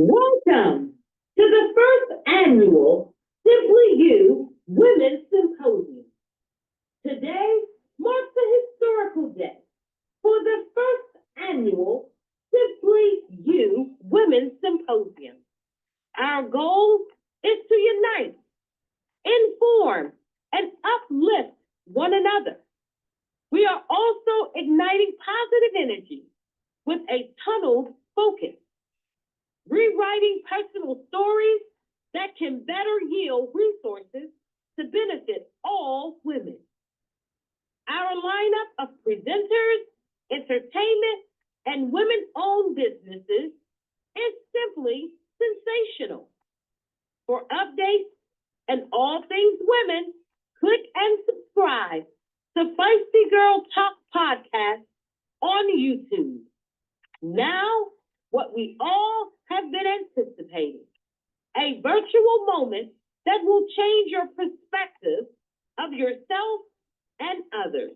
Welcome to the first annual Simply You Women's Symposium. Today marks a historical day for the first annual Simply You Women's Symposium. Our goal is to unite, inform, and uplift one another. We are also igniting positive energy with a tunneled focus, rewriting personal stories that can better yield resources to benefit all women. Our lineup of presenters, entertainment, and women-owned businesses is simply sensational. For updates and all things women, click and subscribe to Feisty Girl Talk Podcast on YouTube. Now, what we all have been anticipating, a virtual moment that will change your perspective of yourself and others.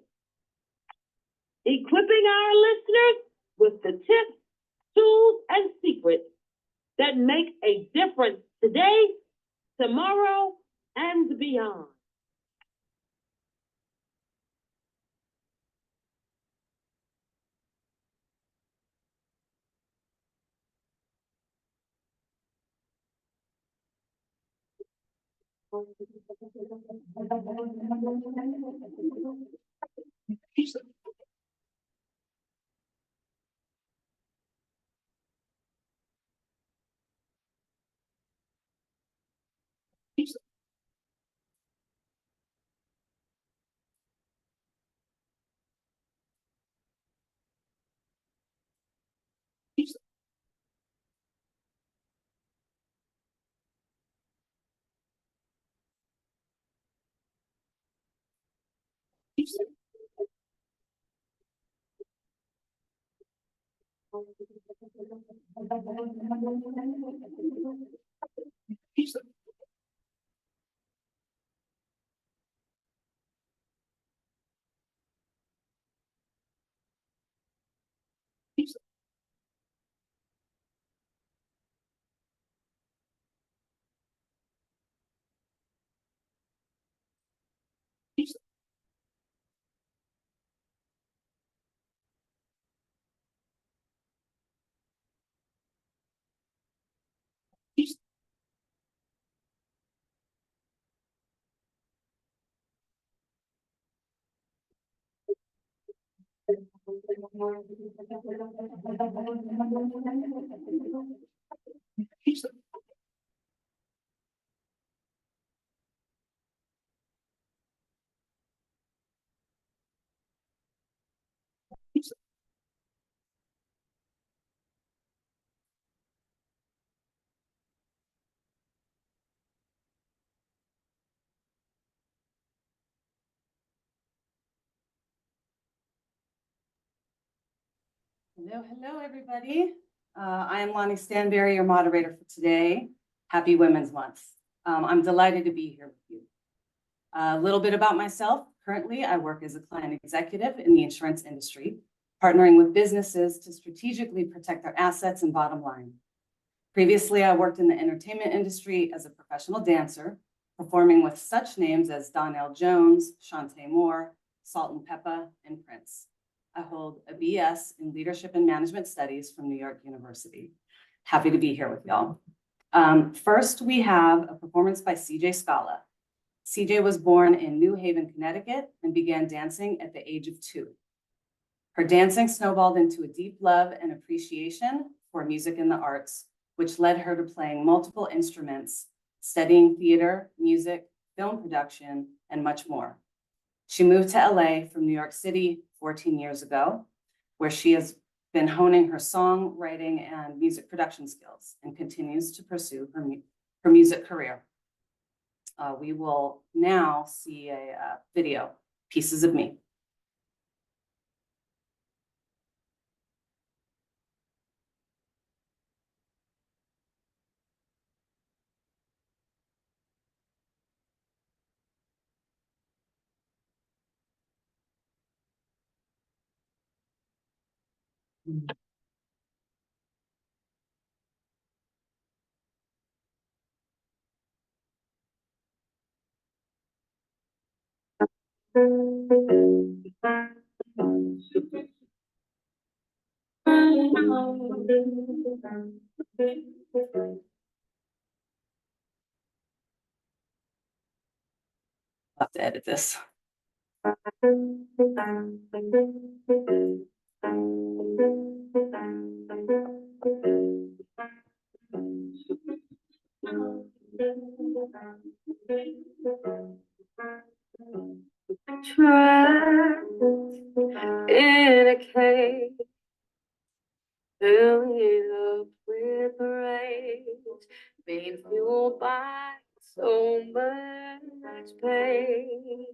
Equipping our listeners with the tips, tools, and secrets that make a difference today, tomorrow, and beyond. Hello, everybody. I am Lonnie Stanberry, your moderator for today. Happy Women's Month. I'm delighted to be here with you. A little bit about myself. Currently, I work as a client executive in the insurance industry, partnering with businesses to strategically protect their assets and bottom line. Previously, I worked in the entertainment industry as a professional dancer, performing with such names as Donnell Jones, Shantae Moore, Salt and Peppa, and Prince. I hold a BS in Leadership and Management Studies from New York University. Happy to be here with y'all. First, we have a performance by CJ Scala. CJ was born in New Haven, Connecticut, and began dancing at the age of 2. Her dancing snowballed into a deep love and appreciation for music and the arts, which led her to playing multiple instruments, studying theater, music, film production, and much more. She moved to LA from New York City 14 years ago, where she has been honing her songwriting and music production skills and continues to pursue her music career. We will now see a video, Pieces of Me. I'll have to edit this. Trapped in a cage, filling up with rage, being fueled by so much pain.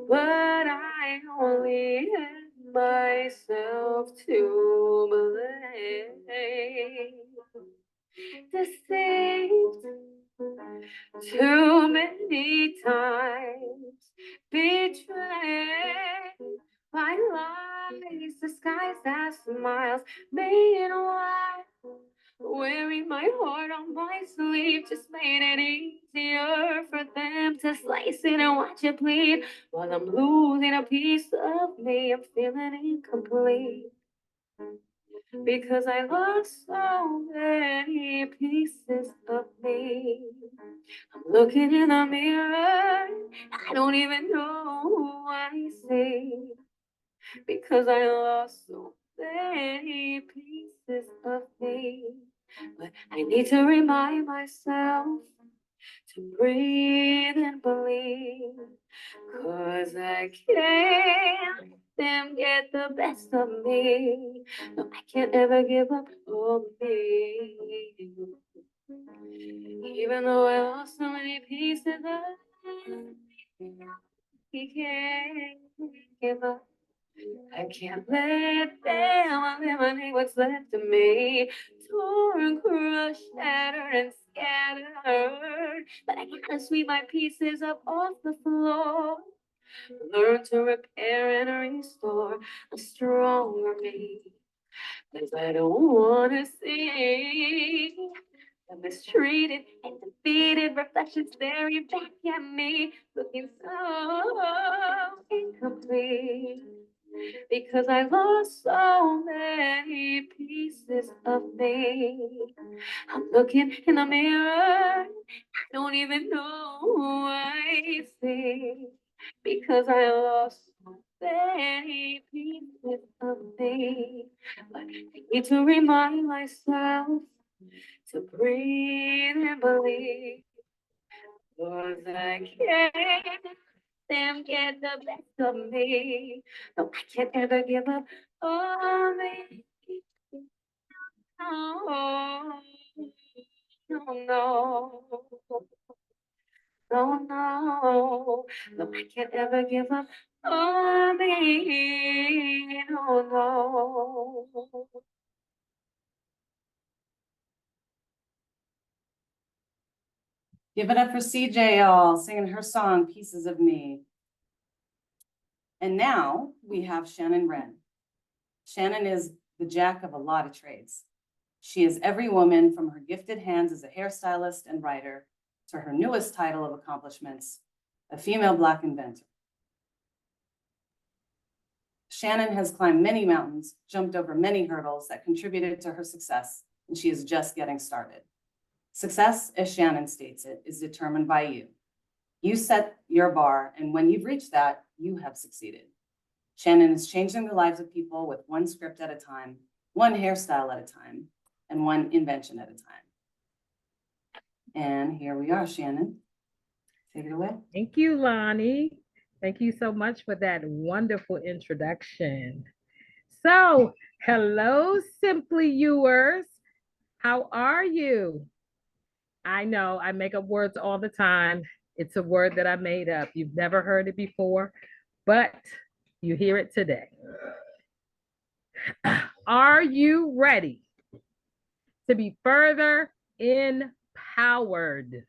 But I only had myself to blame. Deceived too many times, betrayed by lies disguised as smiles, meanwhile wearing my heart on my sleeve just made it easier for them to slice it and watch it bleed. While I'm losing a piece of me, I'm feeling incomplete. Because I lost so many pieces of me. I'm looking in the mirror, I don't even know who I see. Because I lost so many pieces of me. But I need to remind myself to breathe and believe. 'Cause I can't let them get the best of me. No, I can't ever give up on me. Even though I lost so many pieces of me, I can't give up. I can't let them eliminate what's left of me. Torn, crushed, shattered, and scattered. But I gotta sweep my pieces up off the floor. Learn to repair and restore a stronger me. 'Cause I don't wanna see the mistreated and defeated reflections staring back at me, looking so incomplete. Because I lost so many pieces of me. I'm looking in the mirror, I don't even know who I see. Because I lost so many pieces of me. But I need to remind myself to breathe and believe. 'Cause I can't let them get the best of me. No, I can't ever give up on me. No, no, no. No, no, no, I can't ever give up on me. No, no. Give it up for CJ, y'all, singing her song, Pieces of Me. And now we have Shannon Wren. Shannon is the jack of a lot of trades. She is every woman from her gifted hands as a hairstylist and writer to her newest title of accomplishments, a female Black inventor. Shannon has climbed many mountains, jumped over many hurdles that contributed to her success, and she is just getting started. Success, as Shannon states it, is determined by you. You set your bar, and when you've reached that, you have succeeded. Shannon is changing the lives of people with one script at a time, one hairstyle at a time, and one invention at a time. And here we are, Shannon. Take it away. Thank you, Lonnie. Thank you so much for that wonderful introduction. So, hello, Simply Yours. How are you? I know I make up words all the time. It's a word that I made up. You've never heard it before, but you hear it today. Are you ready to be further empowered?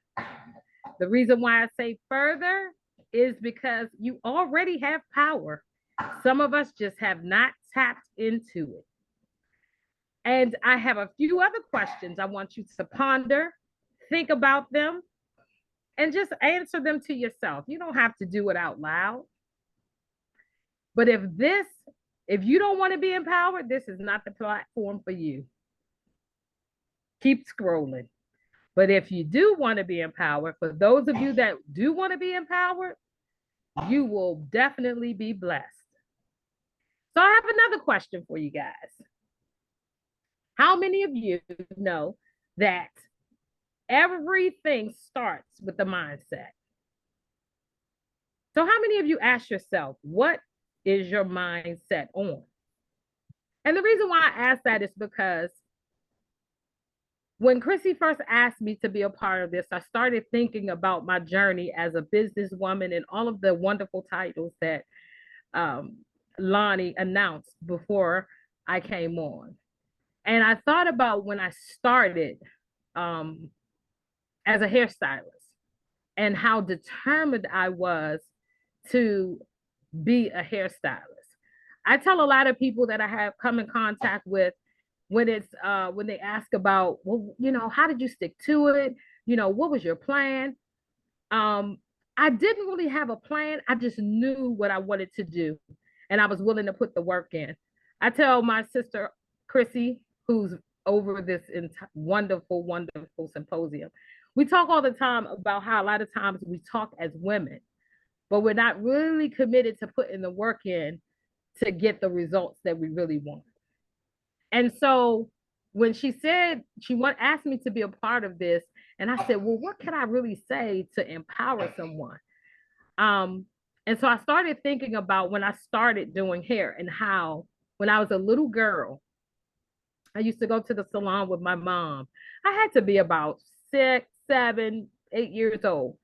The reason why I say further is because you already have power. Some of us just have not tapped into it. And I have a few other questions I want you to ponder, think about them, and just answer them to yourself. You don't have to do it out loud. But if you don't want to be empowered, this is not the platform for you. Keep scrolling. But if you do want to be empowered, for those of you that do want to be empowered, you will definitely be blessed. So I have another question for you guys. How many of you know that everything starts with the mindset? So how many of you ask yourself, what is your mindset on? And the reason why I ask that is because when Chrissy first asked me to be a part of this, I started thinking about my journey as a businesswoman and all of the wonderful titles that Lonnie announced before I came on. And I thought about when I started as a hairstylist and how determined I was to be a hairstylist. I tell a lot of people that I have come in contact with when they ask about, well, how did you stick to it? What was your plan? I didn't really have a plan. I just knew what I wanted to do, and I was willing to put the work in. I tell my sister Chrissy, who's over this wonderful, wonderful symposium, we talk all the time about how a lot of times we talk as women, but we're not really committed to putting the work in to get the results that we really want. And so when she said asked me to be a part of this, and I said, well, what can I really say to empower someone? And so I started thinking about when I started doing hair and how when I was a little girl, I used to go to the salon with my mom. I had to be about 6, 7, 8 years old.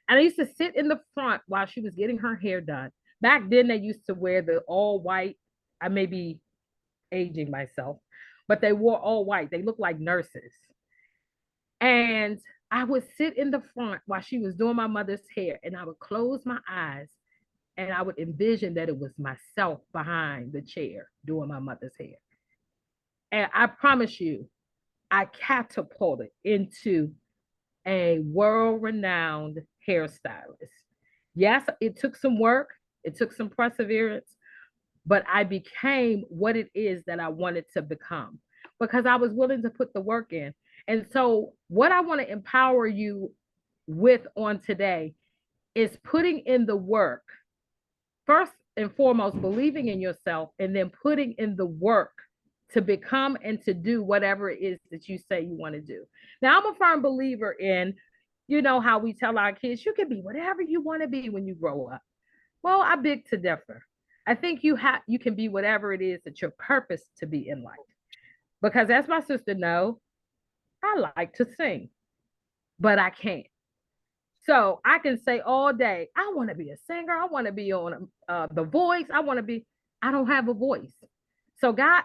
And I used to sit in the front while she was getting her hair done. Back then, they used to wear the all white. I may be aging myself, but they wore all white. They looked like nurses. And I would sit in the front while she was doing my mother's hair, and I would close my eyes and I would envision that it was myself behind the chair doing my mother's hair. And I promise you, I catapulted into a world-renowned hairstylist. Yes, it took some work, it took some perseverance, but I became what it is that I wanted to become because I was willing to put the work in. And so, what I want to empower you with on today is putting in the work. First and foremost, believing in yourself, and then putting in the work to become and to do whatever it is that you say you want to do. Now, I'm a firm believer in, how we tell our kids, you can be whatever you want to be when you grow up. Well, I beg to differ. I think you can be whatever it is that your purpose to be in life. Because as my sister knows, I like to sing, but I can't. So I can say all day, I want to be a singer. I want to be on The Voice. I don't have a voice. So God,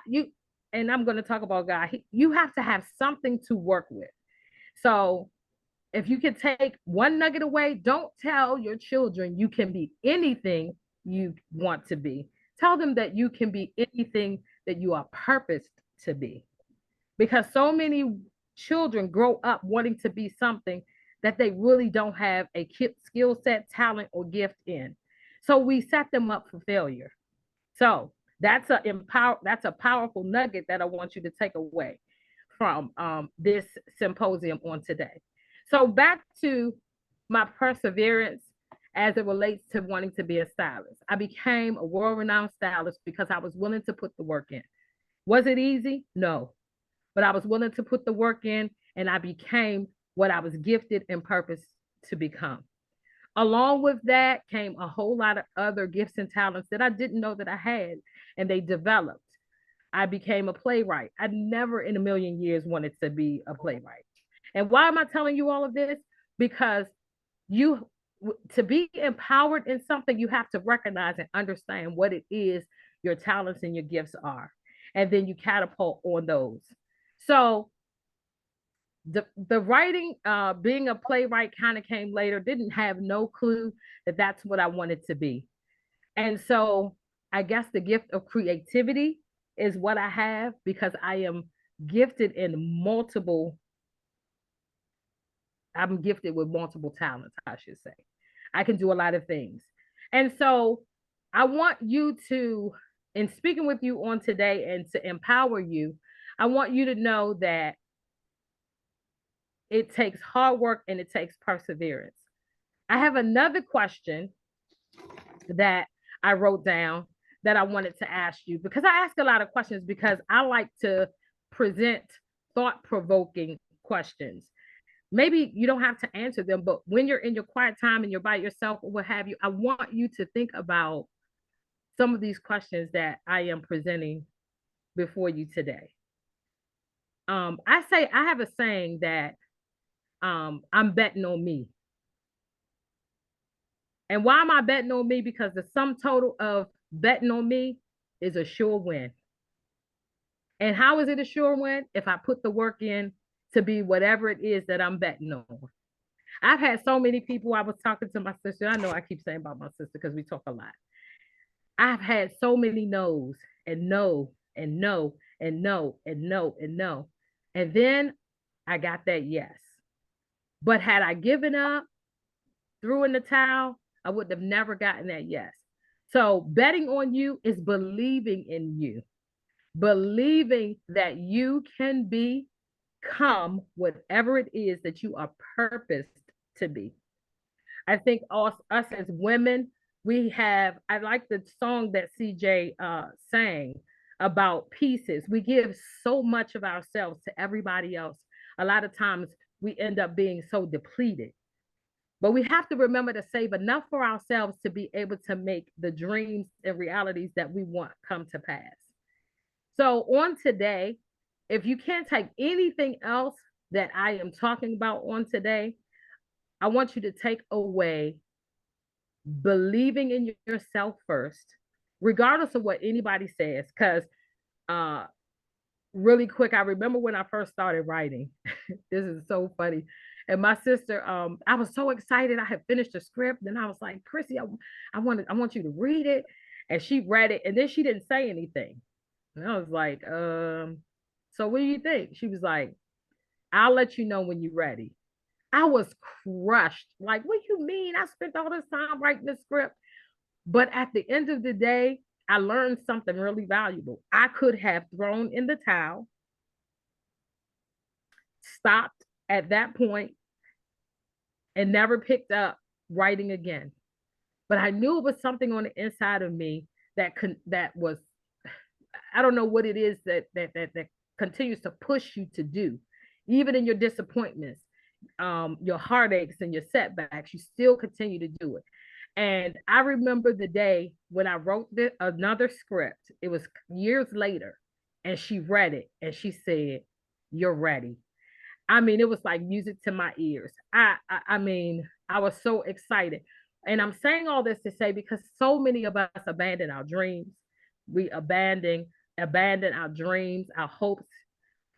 and I'm going to talk about God, you have to have something to work with. So if you can take one nugget away, don't tell your children you can be anything you want to be. Tell them that you can be anything that you are purposed to be. Because so many children grow up wanting to be something that they really don't have a skill set, talent, or gift in. So we set them up for failure. So that's a powerful nugget that I want you to take away from this symposium on today. So back to my perseverance as it relates to wanting to be a stylist. I became a world-renowned stylist because I was willing to put the work in. Was it easy? No. But I was willing to put the work in, and I became what I was gifted and purposed to become. Along with that came a whole lot of other gifts and talents that I didn't know that I had, and they developed. I became a playwright. I never in a million years wanted to be a playwright. And why am I telling you all of this? Because to be empowered in something, you have to recognize and understand what it is your talents and your gifts are. And then you catapult on those. So the writing, being a playwright kind of came later, didn't have no clue that that's what I wanted to be. And so I guess the gift of creativity is what I have because I am gifted in multiple I'm gifted with multiple talents, I should say. I can do a lot of things. And so I want you to, in speaking with you on today and to empower you, I want you to know that it takes hard work and it takes perseverance. I have another question that I wrote down that I wanted to ask you, because I ask a lot of questions because I like to present thought-provoking questions. Maybe you don't have to answer them, but when you're in your quiet time and you're by yourself or what have you, I want you to think about some of these questions that I am presenting before you today. I have a saying that I'm betting on me. And why am I betting on me? Because the sum total of betting on me is a sure win. And how is it a sure win? If I put the work in to be whatever it is that I'm betting on. I've had so many people. I was talking to my sister. I know I keep saying about my sister because we talk a lot. I've had so many no's and no and no and no and no and no. And then I got that yes. But had I given up, threw in the towel, I would have never gotten that yes. So betting on you is believing in you, believing that you can become whatever it is that you are purposed to be. I think us as women, I like the song that CJ sang about pieces. We give so much of ourselves to everybody else. A lot of times we end up being so depleted. But we have to remember to save enough for ourselves to be able to make the dreams and realities that we want come to pass. So on today, if you can't take anything else that I am talking about on today, I want you to take away believing in yourself first, regardless of what anybody says. Because really quick, I remember when I first started writing. This is so funny. And my sister, I was so excited. I had finished the script, and I was like, Chrissy, I want you to read it. And she read it, and then she didn't say anything. And I was like, so what do you think? She was like, I'll let you know when you're ready. I was crushed. Like, what do you mean? I spent all this time writing the script. But at the end of the day, I learned something really valuable. I could have thrown in the towel, stopped at that point, and never picked up writing again. But I knew it was something on the inside of me that was, I don't know what it is that continues to push you to do, even in your disappointments, your heartaches and your setbacks, you still continue to do it. And I remember the day when I wrote another script. It was years later, and she read it and she said, "You're ready." I mean, it was like music to my ears. I mean, I was so excited. And I'm saying all this to say because so many of us abandon our dreams. We abandon our dreams, our hopes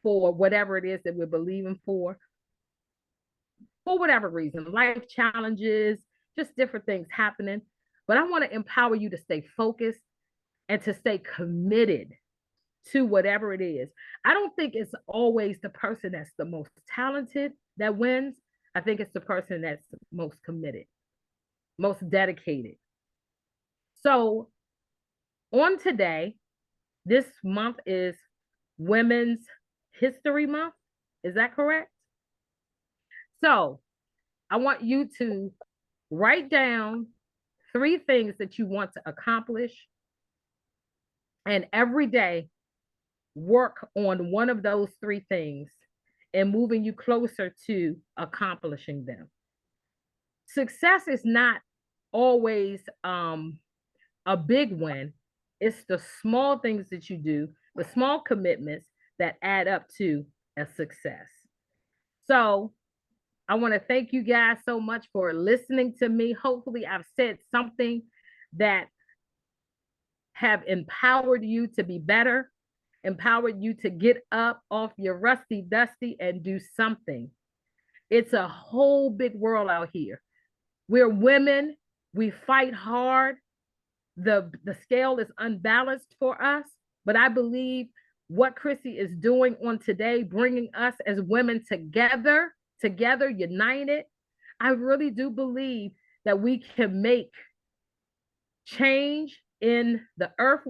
for whatever it is that we're believing for whatever reason, life challenges, just different things happening. But I want to empower you to stay focused and to stay committed to whatever it is. I don't think it's always the person that's the most talented that wins. I think it's the person that's most committed, most dedicated. So on today, this month is Women's History Month. Is that correct? So I want you to write down 3 things that you want to accomplish. And every day, work on one of those 3 things and moving you closer to accomplishing them. Success is not always a big win. It's the small things that you do, the small commitments that add up to a success. So I want to thank you guys so much for listening to me. Hopefully I've said something that have empowered you to be better, empowered you to get up off your rusty dusty and do something. It's a whole big world out here. We're women. We fight hard. The scale is unbalanced for us, but I believe what Chrissy is doing on today, bringing us as women together together, united, I really do believe that we can make change in the earth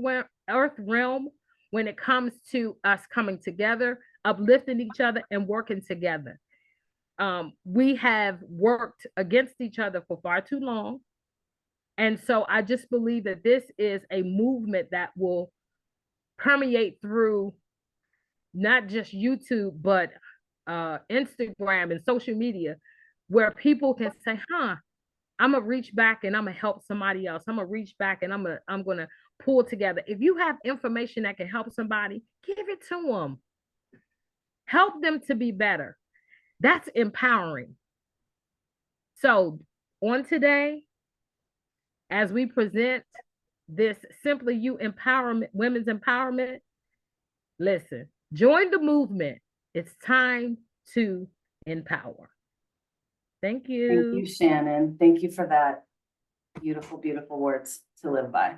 realm when it comes to us coming together, uplifting each other, and working together. We have worked against each other for far too long. And so I just believe that this is a movement that will permeate through not just YouTube, but Instagram and social media, where people can say, huh, I'm gonna reach back and I'm gonna help somebody else. I'm gonna reach back and I'm gonna pull together. If you have information that can help somebody, give it to them. Help them to be better. That's empowering. So on today, as we present this Simply You Empowerment, Women's Empowerment, listen, join the movement. It's time to empower. Thank you. Thank you, Shannon. Thank you for that. Beautiful, beautiful words to live by.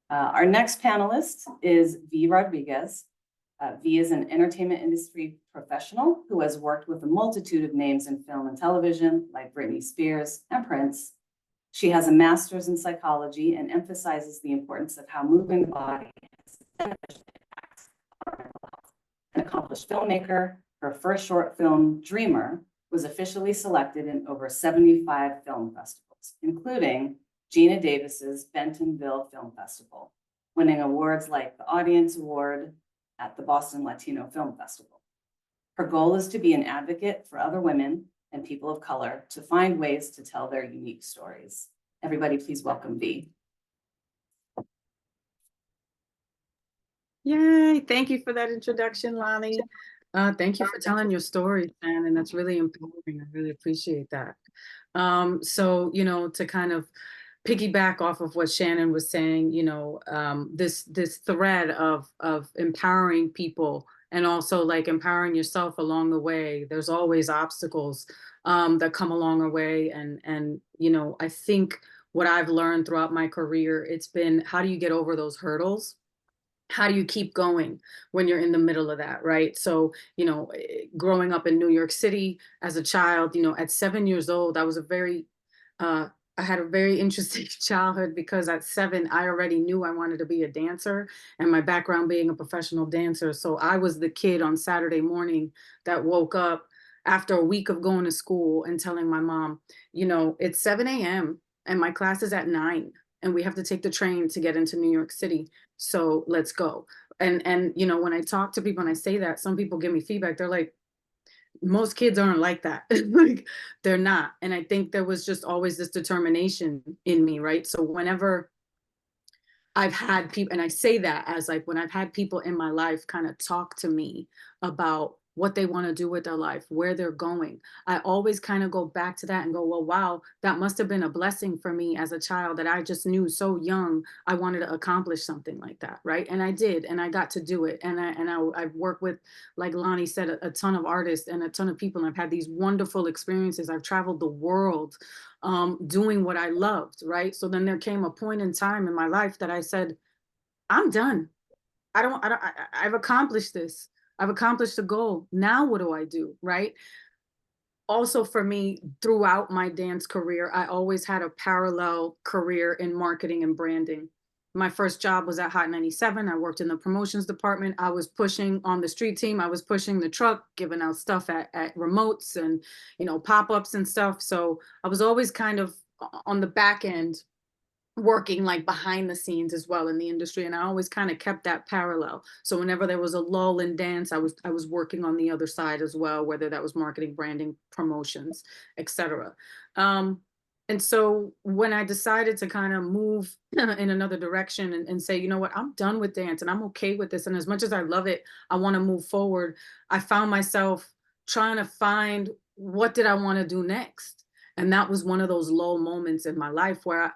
Our next panelist is V. Rodriguez. V is an entertainment industry professional who has worked with a multitude of names in film and television, like Britney Spears and Prince. She has a master's in psychology and emphasizes the importance of how moving the body impacts our mental health. An accomplished filmmaker, her first short film, Dreamer, was officially selected in over 75 film festivals, including Gina Davis's Bentonville Film Festival, winning awards like the Audience Award at the Boston Latino Film Festival. Her goal is to be an advocate for other women and people of color to find ways to tell their unique stories. Everybody, please welcome V. Yay, thank you for that introduction, Lonnie. Thank you for telling your story, Shannon. That's really empowering. I really appreciate that. So, to kind of piggyback off of what Shannon was saying, this thread of empowering people and also like empowering yourself along the way. There's always obstacles that come along our way. And I think what I've learned throughout my career, it's been, how do you get over those hurdles? How do you keep going when you're in the middle of that, right? So, growing up in New York City as a child, at 7 years old, I had a very interesting childhood because at 7, I already knew I wanted to be a dancer, and my background being a professional dancer. So I was the kid on Saturday morning that woke up after a week of going to school and telling my mom, it's 7 a.m. and my class is at 9. And we have to take the train to get into New York City. So let's go. And when I talk to people and I say that, some people give me feedback. They're like, most kids aren't like that. Like, they're not. And I think there was just always this determination in me, right? So whenever I've had people, and I say that as like, when I've had people in my life kind of talk to me about what they want to do with their life, where they're going, I always kind of go back to that and go, well, wow, that must have been a blessing for me as a child, that I just knew so young I wanted to accomplish something like that, right? And I did, and I got to do it. And I've worked with, like Lonnie said, a ton of artists and a ton of people, and I've had these wonderful experiences. I've traveled the world doing what I loved, right? So then there came a point in time in my life that I said, I'm done. I've accomplished this. I've accomplished the goal. Now what do I do, right? Also for me, throughout my dance career, I always had a parallel career in marketing and branding. My first job was at Hot 97. I worked in the promotions department. I was pushing on the street team. I was pushing the truck, giving out stuff at remotes and, pop-ups and stuff. So I was always kind of on the back end, working like behind the scenes as well in the industry. And I always kind of kept that parallel. So whenever there was a lull in dance, I was working on the other side as well, whether that was marketing, branding, promotions, etc. And so when I decided to kind of move in another direction and say, you know what, I'm done with dance and I'm okay with this. And as much as I love it, I want to move forward. I found myself trying to find, what did I want to do next? And that was one of those low moments in my life where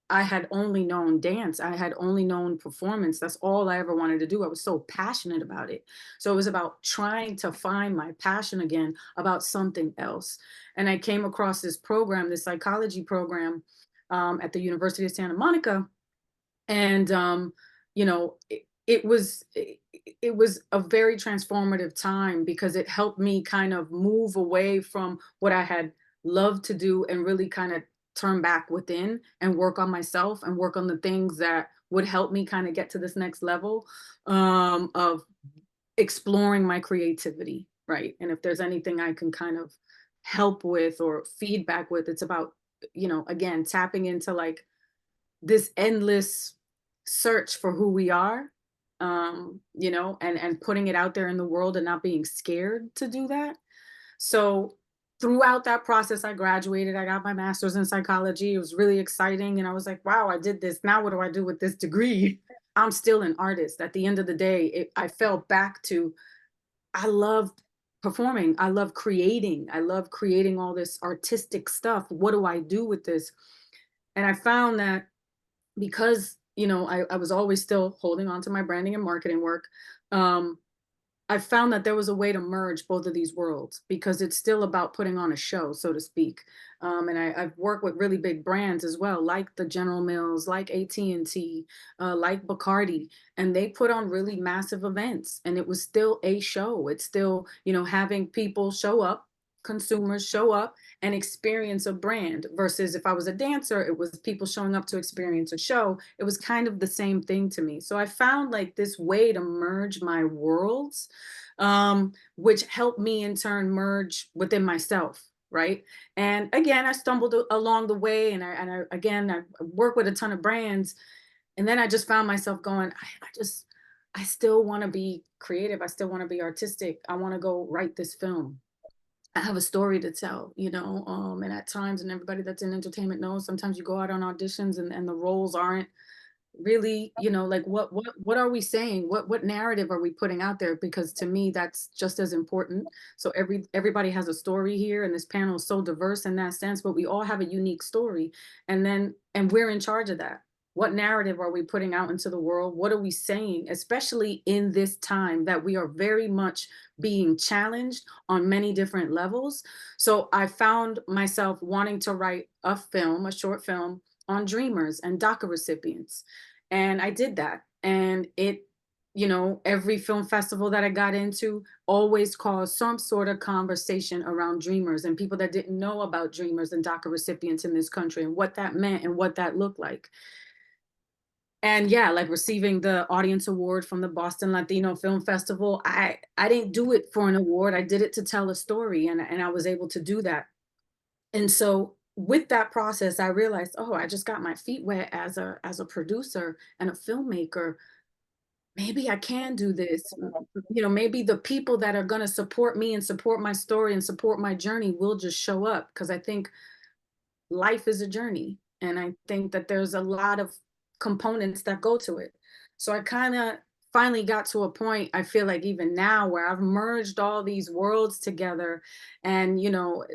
I had only known dance. I had only known performance. That's all I ever wanted to do. I was so passionate about it. So it was about trying to find my passion again about something else. And I came across this program, this psychology program at the University of Santa Monica. And, it was a very transformative time because it helped me kind of move away from what I had loved to do and really kind of turn back within and work on myself and work on the things that would help me kind of get to this next level of exploring my creativity, right? And if there's anything I can kind of help with or feedback with, it's about, again, tapping into like this endless search for who we are, and putting it out there in the world and not being scared to do that. So throughout that process, I graduated, I got my master's in psychology. It was really exciting. And I was like, wow, I did this. Now what do I do with this degree? I'm still an artist. At the end of the day, I fell back to, I love performing. I love creating. I love creating all this artistic stuff. What do I do with this? And I found that because, I was always still holding on to my branding and marketing work. I found that there was a way to merge both of these worlds because it's still about putting on a show, so to speak. And I've worked with really big brands as well, like the General Mills, like AT&T, like Bacardi, and they put on really massive events. And it was still a show. It's still, having people show up, consumers show up and experience a brand versus if I was a dancer, it was people showing up to experience a show. It was kind of the same thing to me. So I found like this way to merge my worlds, which helped me in turn merge within myself. Right. And again, I stumbled along the way and I work with a ton of brands. And then I just found myself going, I still want to be creative. I still want to be artistic. I want to go write this film. I have a story to tell, and at times, and everybody that's in entertainment knows, sometimes you go out on auditions and the roles aren't really, like what are we saying? What narrative are we putting out there? Because to me, that's just as important. So everybody has a story here, and this panel is so diverse in that sense, but we all have a unique story. And we're in charge of that. What narrative are we putting out into the world? What are we saying, especially in this time that we are very much being challenged on many different levels? So I found myself wanting to write a short film on dreamers and DACA recipients. And I did that. And every film festival that I got into always caused some sort of conversation around dreamers and people that didn't know about dreamers and DACA recipients in this country and what that meant and what that looked like. And yeah, like receiving the audience award from the Boston Latino Film Festival, I didn't do it for an award. I did it to tell a story, and I was able to do that. And so with that process, I realized, oh, I just got my feet wet as a producer and a filmmaker. Maybe I can do this. Maybe the people that are going to support me and support my story and support my journey will just show up, because I think life is a journey. And I think that there's a lot of components that go to it. So I kind of finally got to a point, I feel like even now, where I've merged all these worlds together. And,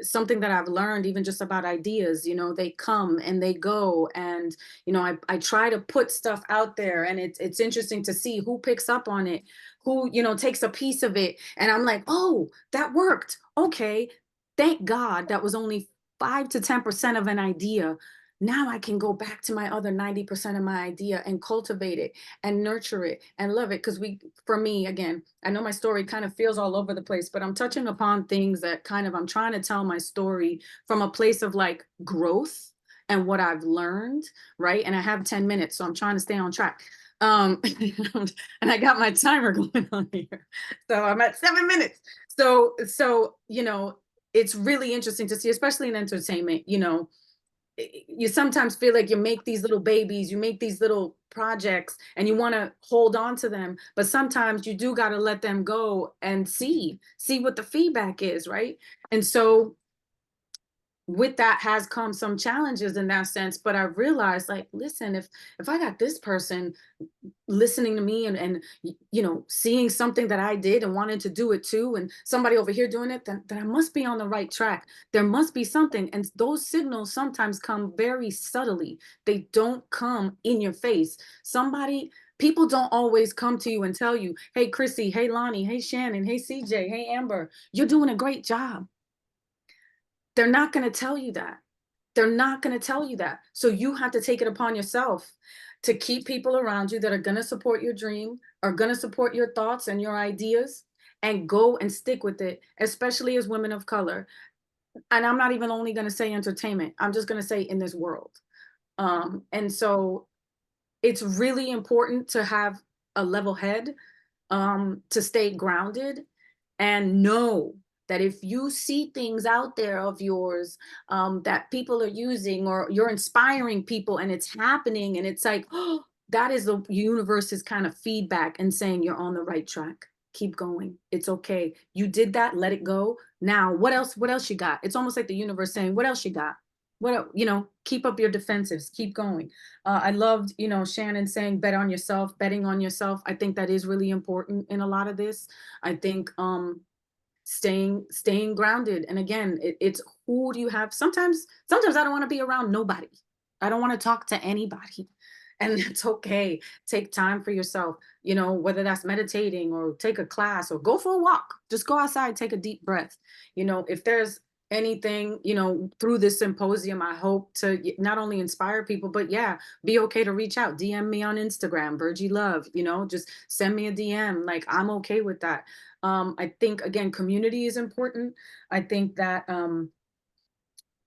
something that I've learned even just about ideas, they come and they go. And, I try to put stuff out there, and it's interesting to see who picks up on it, who, takes a piece of it. And I'm like, oh, that worked. Okay. Thank God that was only 5 to 10% of an idea. Now I can go back to my other 90% of my idea and cultivate it and nurture it and love it. Because for me, again, I know my story kind of feels all over the place, but I'm touching upon things that I'm trying to tell my story from a place of like growth and what I've learned, right? And I have 10 minutes, so I'm trying to stay on track. And I got my timer going on here. So I'm at 7 minutes. So, it's really interesting to see, especially in entertainment, you sometimes feel like you make these little babies, you make these little projects and you want to hold on to them, but sometimes you do got to let them go and see what the feedback is, right? And so with that has come some challenges in that sense, but I realized, like, listen, if I got this person listening to me and seeing something that I did and wanted to do it too, and somebody over here doing it, then I must be on the right track. There must be something. And those signals sometimes come very subtly. They don't come in your face. People don't always come to you and tell you, hey, Chrissy, hey, Lonnie, hey, Shannon, hey, CJ, hey, Amber, you're doing a great job. They're not going to tell you that. They're not going to tell you that. So you have to take it upon yourself to keep people around you that are going to support your dream, are going to support your thoughts and your ideas, and go and stick with it, especially as women of color. And I'm not even only going to say entertainment, I'm just going to say in this world. And so it's really important to have a level head, to stay grounded, and know that if you see things out there of yours, that people are using, or you're inspiring people and it's happening, and it's like, oh, that is the universe's kind of feedback and saying you're on the right track. Keep going. It's okay. You did that. Let it go. Now, what else? What else you got? It's almost like the universe saying, what else you got? Keep up your defensives. Keep going. I loved, Shannon saying bet on yourself, betting on yourself. I think that is really important in a lot of this. I think staying grounded. And again, it's who do you have? Sometimes I don't want to be around nobody. I don't want to talk to anybody. And it's okay. Take time for yourself, whether that's meditating or take a class or go for a walk. Just go outside, take a deep breath. If there's anything, through this symposium, I hope to not only inspire people, but be okay to reach out. DM me on Instagram, Virgie Love, just send me a DM. Like, I'm okay with that. I think, again, community is important. I think that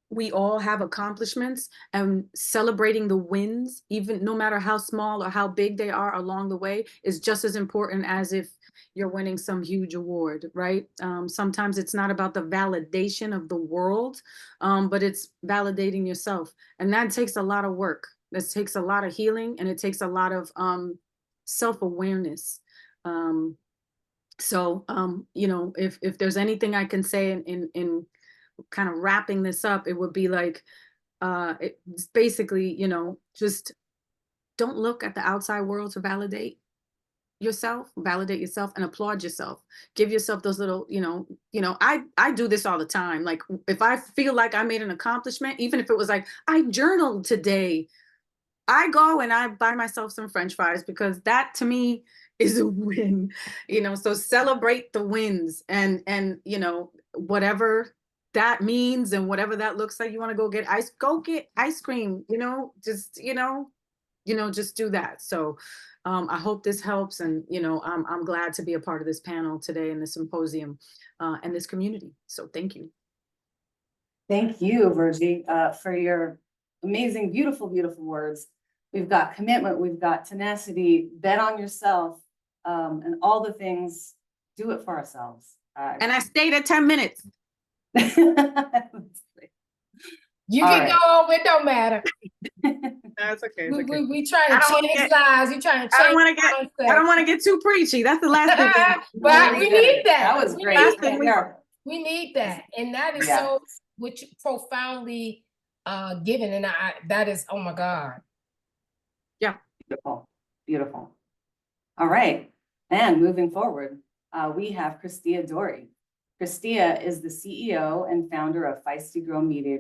we all have accomplishments, and celebrating the wins, even no matter how small or how big they are along the way, is just as important as if you're winning some huge award, right? Sometimes it's not about the validation of the world, but it's validating yourself. And that takes a lot of work. That takes a lot of healing, and it takes a lot of self-awareness. If there's anything I can say in kind of wrapping this up, it would be like, it's basically, just don't look at the outside world to validate yourself and applaud yourself. Give yourself those little, I do this all the time. Like, if I feel like I made an accomplishment, even if it was like, I journaled today, I go and I buy myself some French fries, because that to me is a win, so celebrate the wins, and whatever that means and whatever that looks like. You want to go get ice cream, just do that. So I hope this helps, and I'm glad to be a part of this panel today in the symposium, and this community. So thank you. Thank you, Virgie, for your amazing, beautiful, beautiful words. We've got commitment, we've got tenacity, bet on yourself, and all the things. Do it for ourselves. And I stayed at 10 minutes. You All can right. go home, it don't matter. That's okay. We trying to change lives. You trying to change. I don't want to get too preachy. That's the last thing. But we need that. That was We great. need that. Yeah. We need that, and that is Yeah. so which profoundly given, and that is, oh my God. Yeah. Beautiful, beautiful. All right, and moving forward, we have Christia Dory. Christia is the CEO and founder of Feisty Girl Media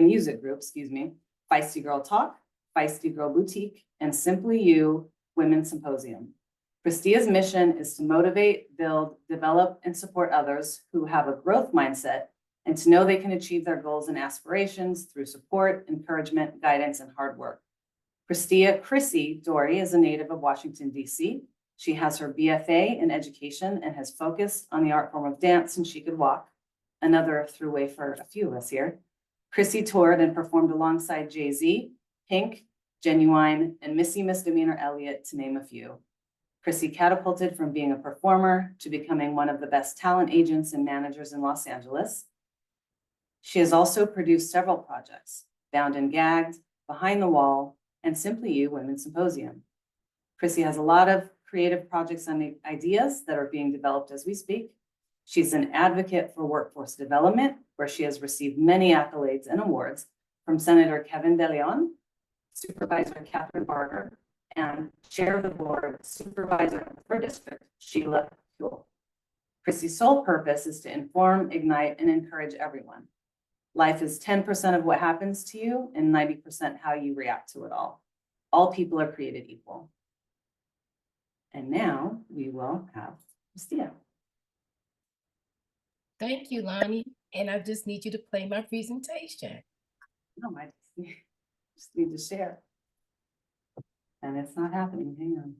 Music Group, Feisty Girl Talk, Feisty Girl Boutique, and Simply You Women's Symposium. Christia's mission is to motivate, build, develop, and support others who have a growth mindset, and to know they can achieve their goals and aspirations through support, encouragement, guidance, and hard work. Chrissy Dory is a native of Washington, D.C. She has her BFA in education and has focused on the art form of dance since she could walk, another throughway for a few of us here. Chrissy toured and performed alongside Jay-Z, Pink, Genuine, and Missy Misdemeanor Elliott, to name a few. Chrissy catapulted from being a performer to becoming one of the best talent agents and managers in Los Angeles. She has also produced several projects, Bound and Gagged, Behind the Wall, and Simply You Women's Symposium. Chrissy has a lot of creative projects and ideas that are being developed as we speak. She's an advocate for workforce development, where she has received many accolades and awards from Senator Kevin De Leon, Supervisor Catherine Barger, and Chair of the Board, Supervisor of her district, Sheila Kuehl. Chrissy's sole purpose is to inform, ignite, and encourage everyone. Life is 10% of what happens to you and 90% how you react to it all. All people are created equal. And now we will have Christia. Thank you, Lonnie. And I just need you to play my presentation. No, I just need to share. And it's not happening, hang on.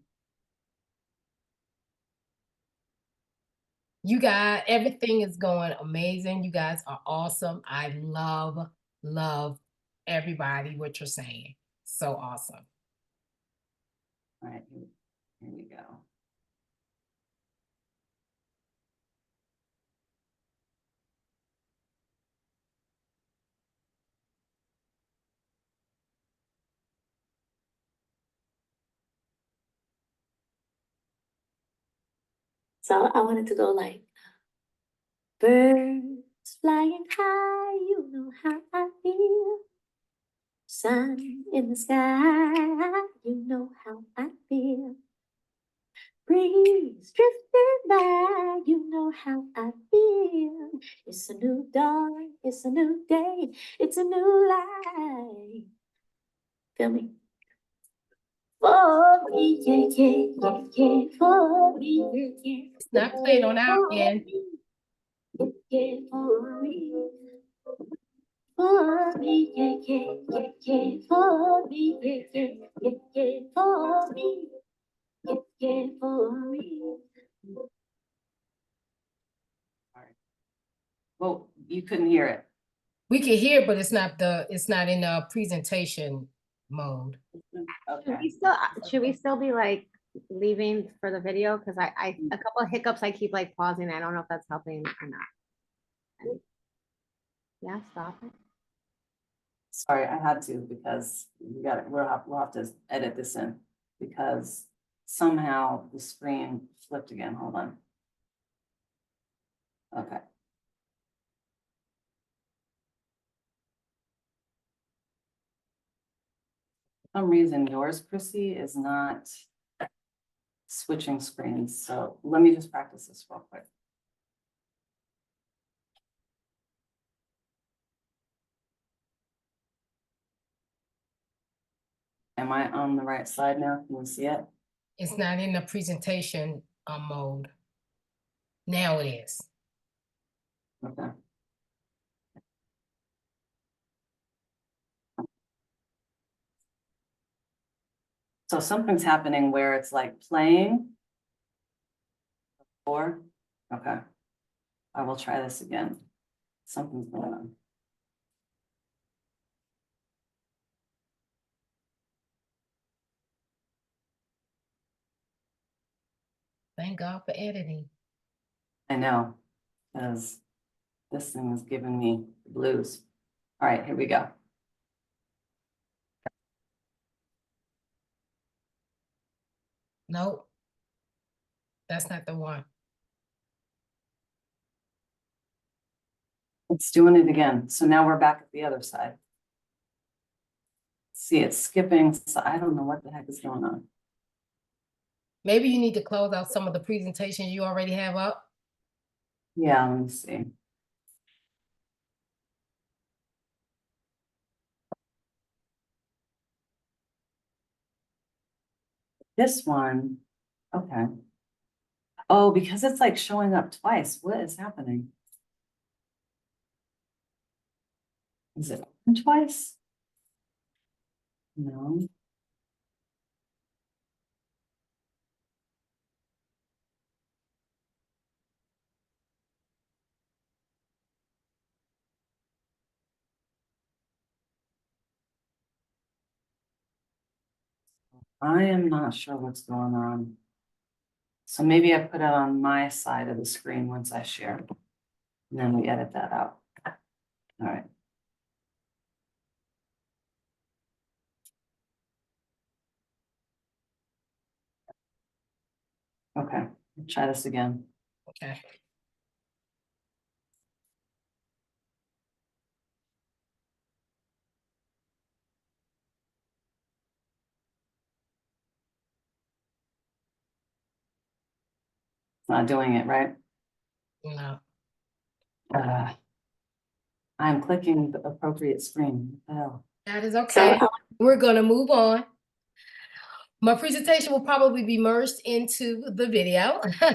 You guys, everything is going amazing. You guys are awesome. I love everybody, what you're saying. So awesome. All right, here we go. So I wanted to go like, birds flying high, you know how I feel. Sun in the sky, you know how I feel. Breeze drifting by, you know how I feel. It's a new dawn, it's a new day, it's a new life. Feel me? For me, yeah, yeah, yeah, yeah. For me, yeah, yeah. It's not playing on our end. Yeah, yeah, for me. For me, yeah, yeah, yeah, yeah. For me, yeah, yeah, yeah, yeah. For me, yeah, yeah, for me. Well, you couldn't hear it. We can hear, but it's not in the presentation mode. Okay. Should we still be like leaving for the video? Cause I a couple of hiccups, I keep like pausing. I don't know if that's helping or not. Yeah, stop it. Sorry, I had to because we got it. We'll have to edit this in because somehow the screen flipped again. Hold on. Okay. For some reason yours, Chrissy, is not switching screens. So let me just practice this real quick. Am I on the right side now? Can you see it? It's not in the presentation mode. Now it is. Okay. So something's happening where it's like playing. Or, okay. I will try this again. Something's going on. Thank God for editing. I know, because this thing is giving me the blues. All right, here we go. Nope. That's not the one. It's doing it again. So now we're back at the other side. See, it's skipping. So I don't know what the heck is going on. Maybe you need to close out some of the presentations you already have up. Yeah, let me see. This one, okay. Oh, because it's like showing up twice. What is happening? Is it open twice? No. I am not sure what's going on. So maybe I put it on my side of the screen once I share. And then we edit that out. All right. Okay, try this again. Okay. It's not doing it, right? No. I'm clicking the appropriate screen. What the hell? That is okay. So, We're gonna move on. My presentation will probably be merged into the video. Okay.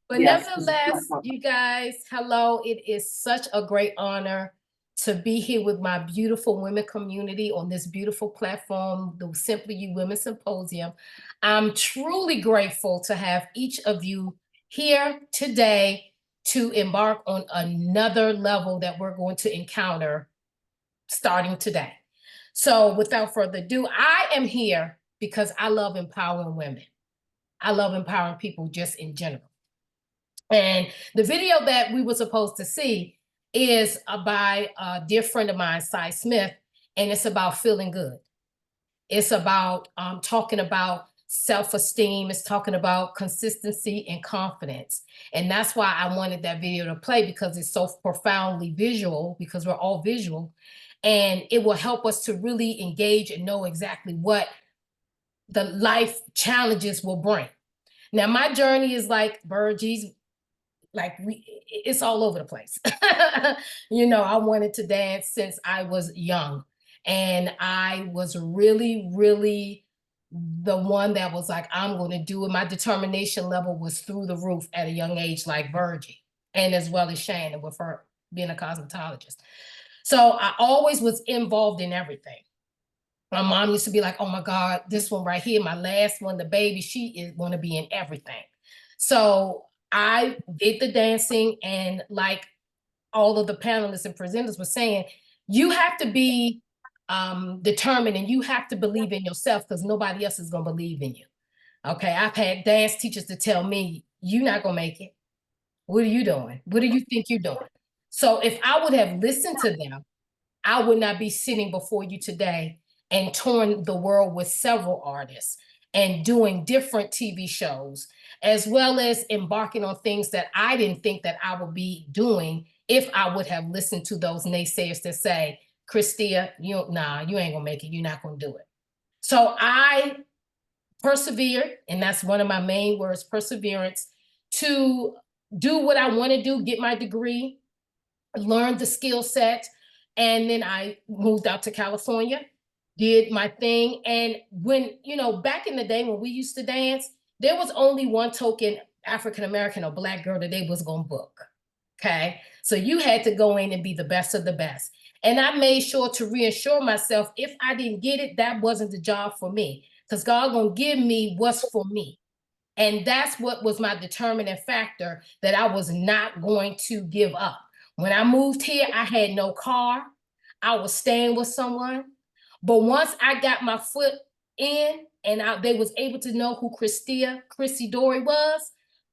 But Yes, nevertheless, you guys, hello. It is such a great honor to be here with my beautiful women community on this beautiful platform, the Simply You Women Symposium. I'm truly grateful to have each of you here today to embark on another level that we're going to encounter starting today. So without further ado, I am here because I love empowering women. I love empowering people just in general. And the video that we were supposed to see is by a dear friend of mine, Cy Smith, and it's about feeling good. It's about talking about self-esteem. It's talking about consistency and confidence. And that's why I wanted that video to play, because it's so profoundly visual, because we're all visual. And it will help us to really engage and know exactly what the life challenges will bring. Now, my journey is like Virgie's, like it's all over the place. You know, I wanted to dance since I was young. And I was really, really the one that was like, I'm going to do it. My determination level was through the roof at a young age, like Virgie, and as well as Shannon with her being a cosmetologist. So I always was involved in everything. My mom used to be like, oh my God, this one right here, my last one, the baby, she is going to be in everything. So I did the dancing, and like all of the panelists and presenters were saying, you have to be determined, and you have to believe in yourself, because nobody else is going to believe in you. Okay, I've had dance teachers to tell me, you're not going to make it. What are you doing? What do you think you're doing? So if I would have listened to them, I would not be sitting before you today and touring the world with several artists and doing different TV shows, as well as embarking on things that I didn't think that I would be doing if I would have listened to those naysayers that say, Christia, you ain't gonna make it. You're not gonna do it. So I persevered, and that's one of my main words, perseverance, to do what I want to do, get my degree, learn the skill set. And then I moved out to California, did my thing. And when, you know, back in the day when we used to dance, there was only one token African-American or Black girl that they was gonna book, okay? So you had to go in and be the best of the best. And I made sure to reassure myself, if I didn't get it, that wasn't the job for me, because God gonna give me what's for me. And that's what was my determining factor, that I was not going to give up. When I moved here, I had no car. I was staying with someone. But once I got my foot in and they was able to know who Chrissy Dory was,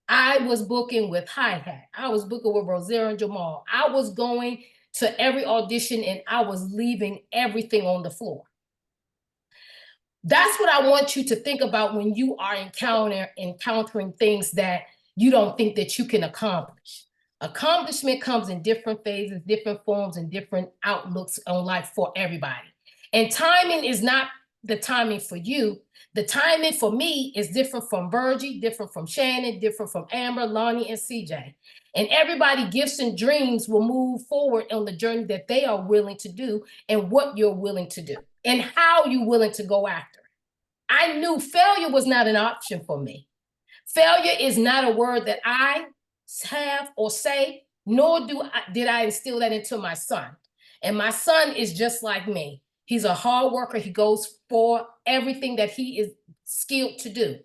I was booking with Hi-Hat. I was booking with Rosario and Jamal. I was going to every audition, and I was leaving everything on the floor. That's what I want you to think about when you are encountering things that you don't think that you can accomplish. Accomplishment comes in different phases, different forms, and different outlooks on life for everybody. And timing is not the timing for you. The timing for me is different from Virgie, different from Shannon, different from Amber, Lonnie, and CJ. And everybody gifts and dreams will move forward on the journey that they are willing to do, and what you're willing to do, and how you're willing to go after it. I knew failure was not an option for me. Failure is not a word that I have or say, nor did I instill that into my son. And my son is just like me. He's a hard worker. He goes for everything that he is skilled to do.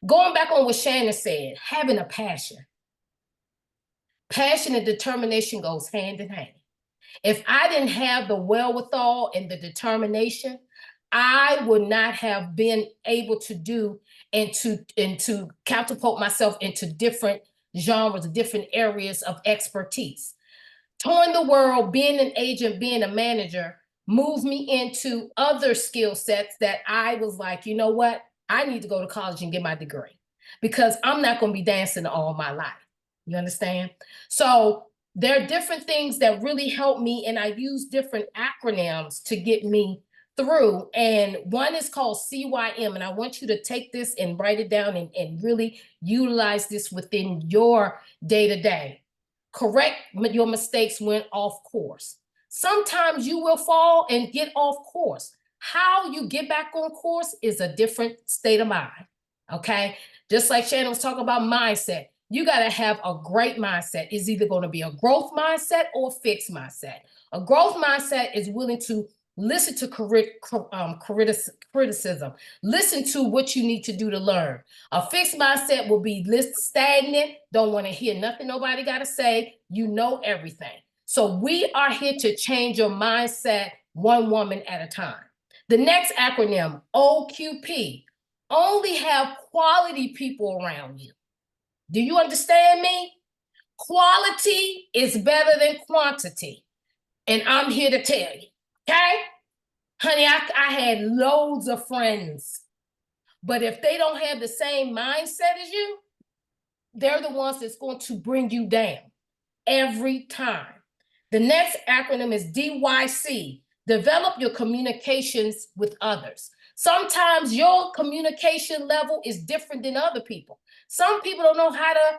Going back on what Shannon said, having a passion. Passion and determination goes hand in hand. If I didn't have the wherewithal and the determination, I would not have been able to do and to catapult myself into different genres, different areas of expertise. Touring the world, being an agent, being a manager, moved me into other skill sets that I was like, you know what? I need to go to college and get my degree, because I'm not going to be dancing all my life. You understand? So there are different things that really help me, and I use different acronyms to get me through. And one is called CYM. And I want you to take this and write it down and really utilize this within your day-to-day. Correct your mistakes when off course. Sometimes you will fall and get off course. How you get back on course is a different state of mind, okay? Just like Shannon was talking about mindset, you gotta have a great mindset. It's either gonna be a growth mindset or a fixed mindset. A growth mindset is willing to listen to criticism, listen to what you need to do to learn. A fixed mindset will be stagnant, don't want to hear nothing nobody got to say, you know everything. So we are here to change your mindset one woman at a time. The next acronym, OQP, only have quality people around you. Do you understand me? Quality is better than quantity. And I'm here to tell you, okay? Honey, I had loads of friends, but if they don't have the same mindset as you, they're the ones that's going to bring you down every time. The next acronym is DYC, develop your communications with others. Sometimes your communication level is different than other people. Some people don't know how to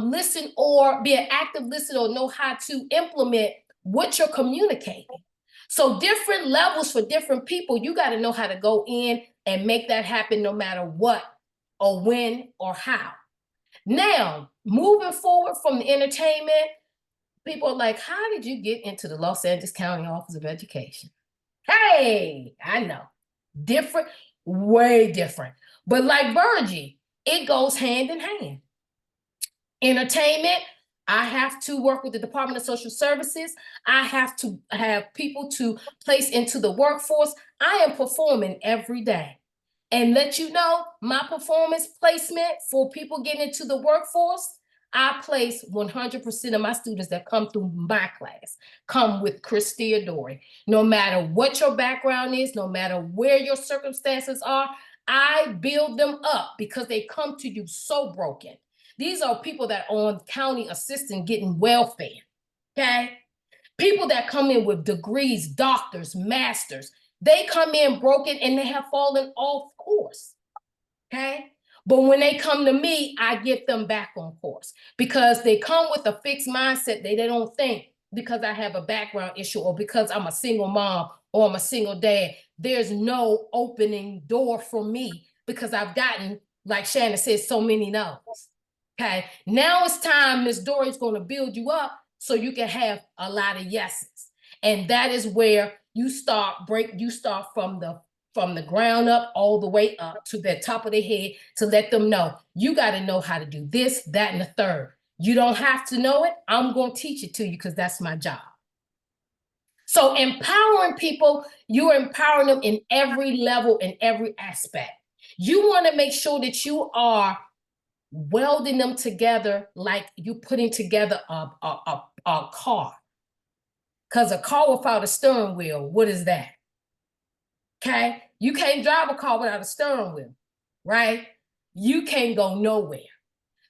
listen or be an active listener or know how to implement what you're communicating. So different levels for different people, you got to know how to go in and make that happen no matter what or when or how. Now, moving forward from the entertainment, people are like, how did you get into the Los Angeles County Office of Education? Hey, I know. Different, way different. But like Virgie, it goes hand in hand. Entertainment, I have to work with the Department of Social Services. I have to have people to place into the workforce. I am performing every day. And let you know, my performance placement for people getting into the workforce, I place 100% of my students that come through my class, come with Chris Theodore. No matter what your background is, no matter where your circumstances are, I build them up because they come to you so broken. These are people that are on county assistant getting welfare, okay? People that come in with degrees, doctors, masters, they come in broken and they have fallen off course, okay? But when they come to me, I get them back on course because they come with a fixed mindset. They don't think because I have a background issue or because I'm a single mom or I'm a single dad, there's no opening door for me because I've gotten, like Shannon said, so many no's. Okay, now it's time, Miss Dory's going to build you up so you can have a lot of yeses. And that is where you start from the ground up all the way up to the top of their head to let them know you got to know how to do this, that, and the third. You don't have to know it. I'm going to teach it to you because that's my job. So empowering people, you're empowering them in every level, in every aspect. You want to make sure that you are welding them together like you putting together a car. Because a car without a steering wheel, what is that? Okay? You can't drive a car without a steering wheel, right? You can't go nowhere.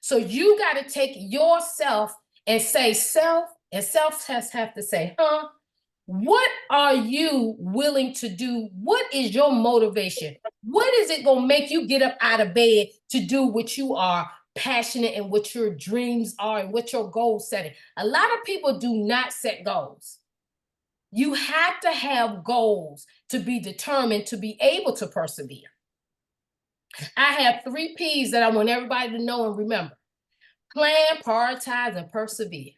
So you got to take yourself and say self, and self have to say, what are you willing to do? What is your motivation? What is it going to make you get up out of bed to do what you are passionate and what your dreams are and what your goal setting? A lot of people do not set goals. You have to have goals to be determined to be able to persevere. I have 3 P's that I want everybody to know and remember. Plan, prioritize, and persevere.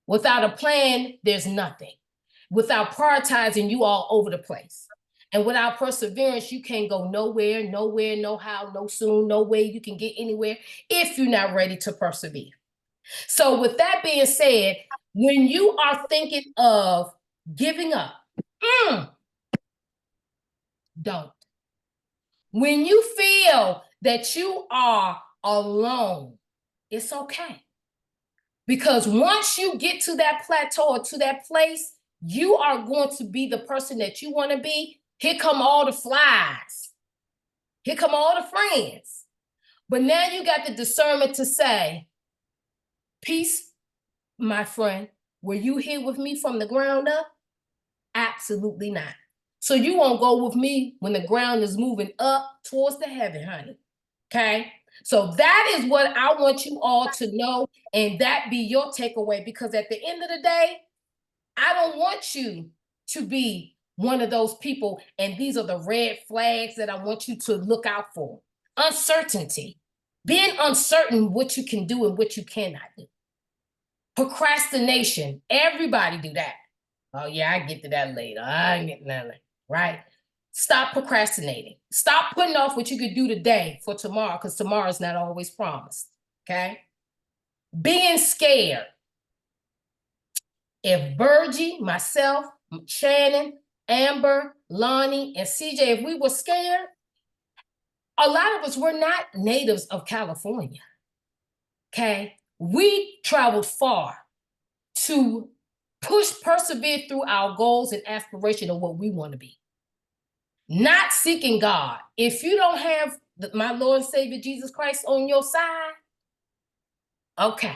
Without a plan, there's nothing. Without prioritizing, you all over the place. And without perseverance, you can't go nowhere, no how, no soon, no way you can get anywhere if you're not ready to persevere. So with that being said, when you are thinking of giving up, don't. When you feel that you are alone, it's okay. Because once you get to that plateau or to that place, you are going to be the person that you want to be. Here come all the flies. Here come all the friends. But now you got the discernment to say, peace, my friend. Were you here with me from the ground up? Absolutely not. So you won't go with me when the ground is moving up towards the heaven, honey. Okay? So that is what I want you all to know, and that be your takeaway, because at the end of the day, I don't want you to be one of those people, and these are the red flags that I want you to look out for. Uncertainty. Being uncertain what you can do and what you cannot do. Procrastination. Everybody do that. Oh yeah, I get to that later. I ain't getting that later, right? Stop procrastinating. Stop putting off what you could do today for tomorrow, because tomorrow's not always promised. Okay? Being scared. If Virgie, myself, Shannon, Amber, Lonnie, and CJ, if we were scared, a lot of us were not natives of California. Okay? We traveled far to persevere through our goals and aspiration of what we want to be. Not seeking God. If you don't have my Lord and Savior Jesus Christ on your side, okay,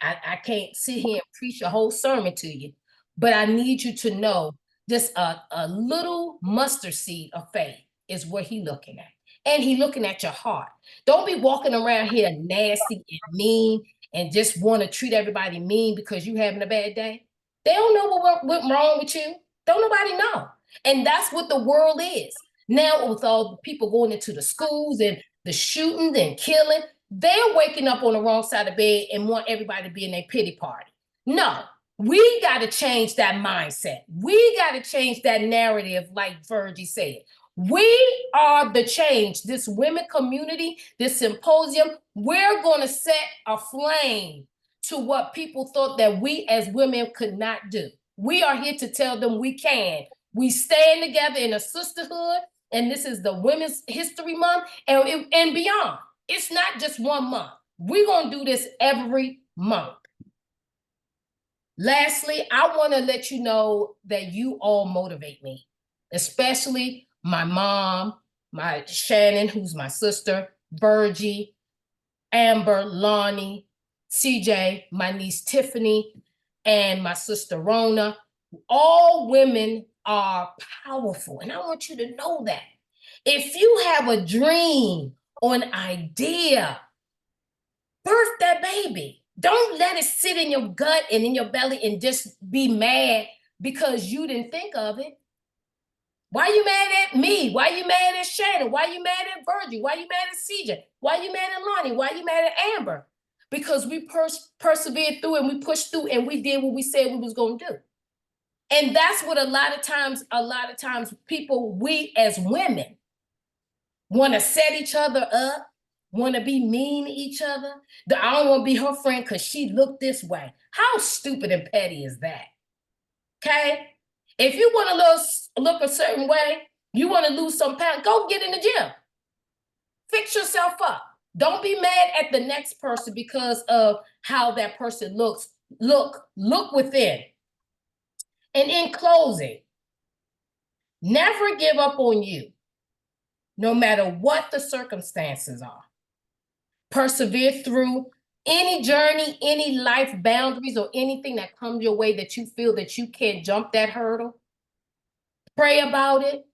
I can't sit here and preach a whole sermon to you, but I need you to know just a little mustard seed of faith is what he's looking at. And he's looking at your heart. Don't be walking around here nasty and mean and just want to treat everybody mean because you having a bad day. They don't know what went wrong with you. Don't nobody know. And that's what the world is. Now with all the people going into the schools and the shooting and killing, they're waking up on the wrong side of the bed and want everybody to be in their pity party. No, we got to change that mindset. We got to change that narrative, like Virgie said. We are the change. This women community, this symposium, we're going to set a flame to what people thought that we as women could not do. We are here to tell them we can. We stand together in a sisterhood, and this is the Women's History Month and beyond. It's not just 1 month. We're going to do this every month. Lastly, I want to let you know that you all motivate me, especially my mom, my Shannon, who's my sister, Virgie, Amber, Lonnie, CJ, my niece Tiffany, and my sister Rona. All women are powerful, and I want you to know that. If you have a dream or an idea, birth that baby. Don't let it sit in your gut and in your belly and just be mad because you didn't think of it. Why you mad at me? Why you mad at Shannon? Why you mad at Virgie? Why you mad at CJ? Why you mad at Lonnie? Why you mad at Amber? Because we persevered through and we pushed through and we did what we said we was going to do. And that's what a lot of times people, we as women, want to set each other up, want to be mean to each other. I don't want to be her friend because she looked this way. How stupid and petty is that? Okay? If you want to look a certain way, you want to lose some pounds, go get in the gym. Fix yourself up. Don't be mad at the next person because of how that person looks. Look within. And in closing, never give up on you, no matter what the circumstances are. Persevere through any journey, any life boundaries, or anything that comes your way that you feel that you can't jump that hurdle. Pray about it,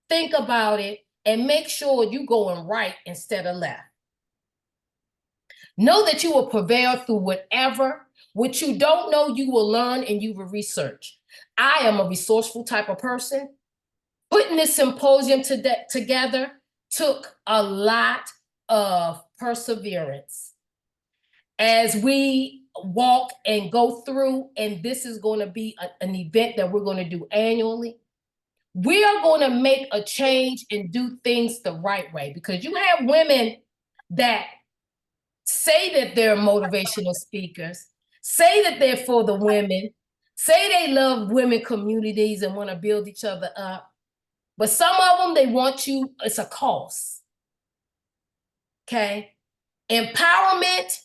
think about it, and make sure you're going right instead of left. Know that you will prevail through whatever. What you don't know, you will learn and you will research. I am a resourceful type of person. Putting this symposium together took a lot of perseverance. As we walk and go through, and this is going to be an event that we're going to do annually, we are going to make a change and do things the right way, because you have women that say that they're motivational speakers, say that they're for the women, say they love women communities and want to build each other up. But some of them, they want you, it's a cost. Okay? Empowerment,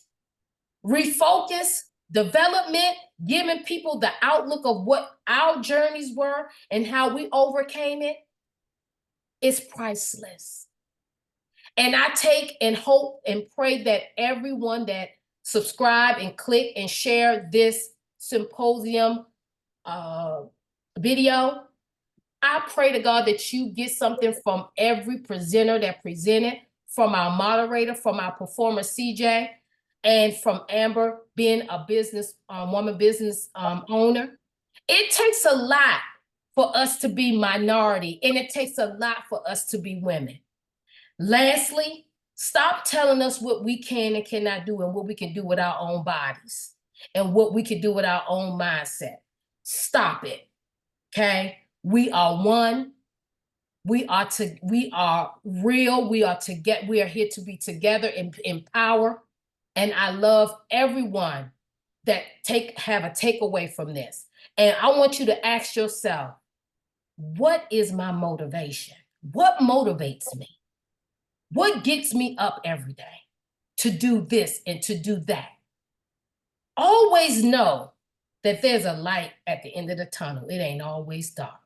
refocus, development, giving people the outlook of what our journeys were and how we overcame it, is priceless. And I take and hope and pray that everyone that subscribe and click and share this symposium video, I pray to God that you get something from every presenter that presented, from our moderator, from our performer CJ, and from Amber being a business woman business owner. It takes a lot for us to be minority, and it takes a lot for us to be women. Lastly, stop telling us what we can and cannot do and what we can do with our own bodies and what we can do with our own mindset. Stop it. Okay? We are one. We are real. We are here to be together in power. And I love everyone that have a takeaway from this. And I want you to ask yourself, what is my motivation? What motivates me? What gets me up every day to do this and to do that? Always know that there's a light at the end of the tunnel. It ain't always dark.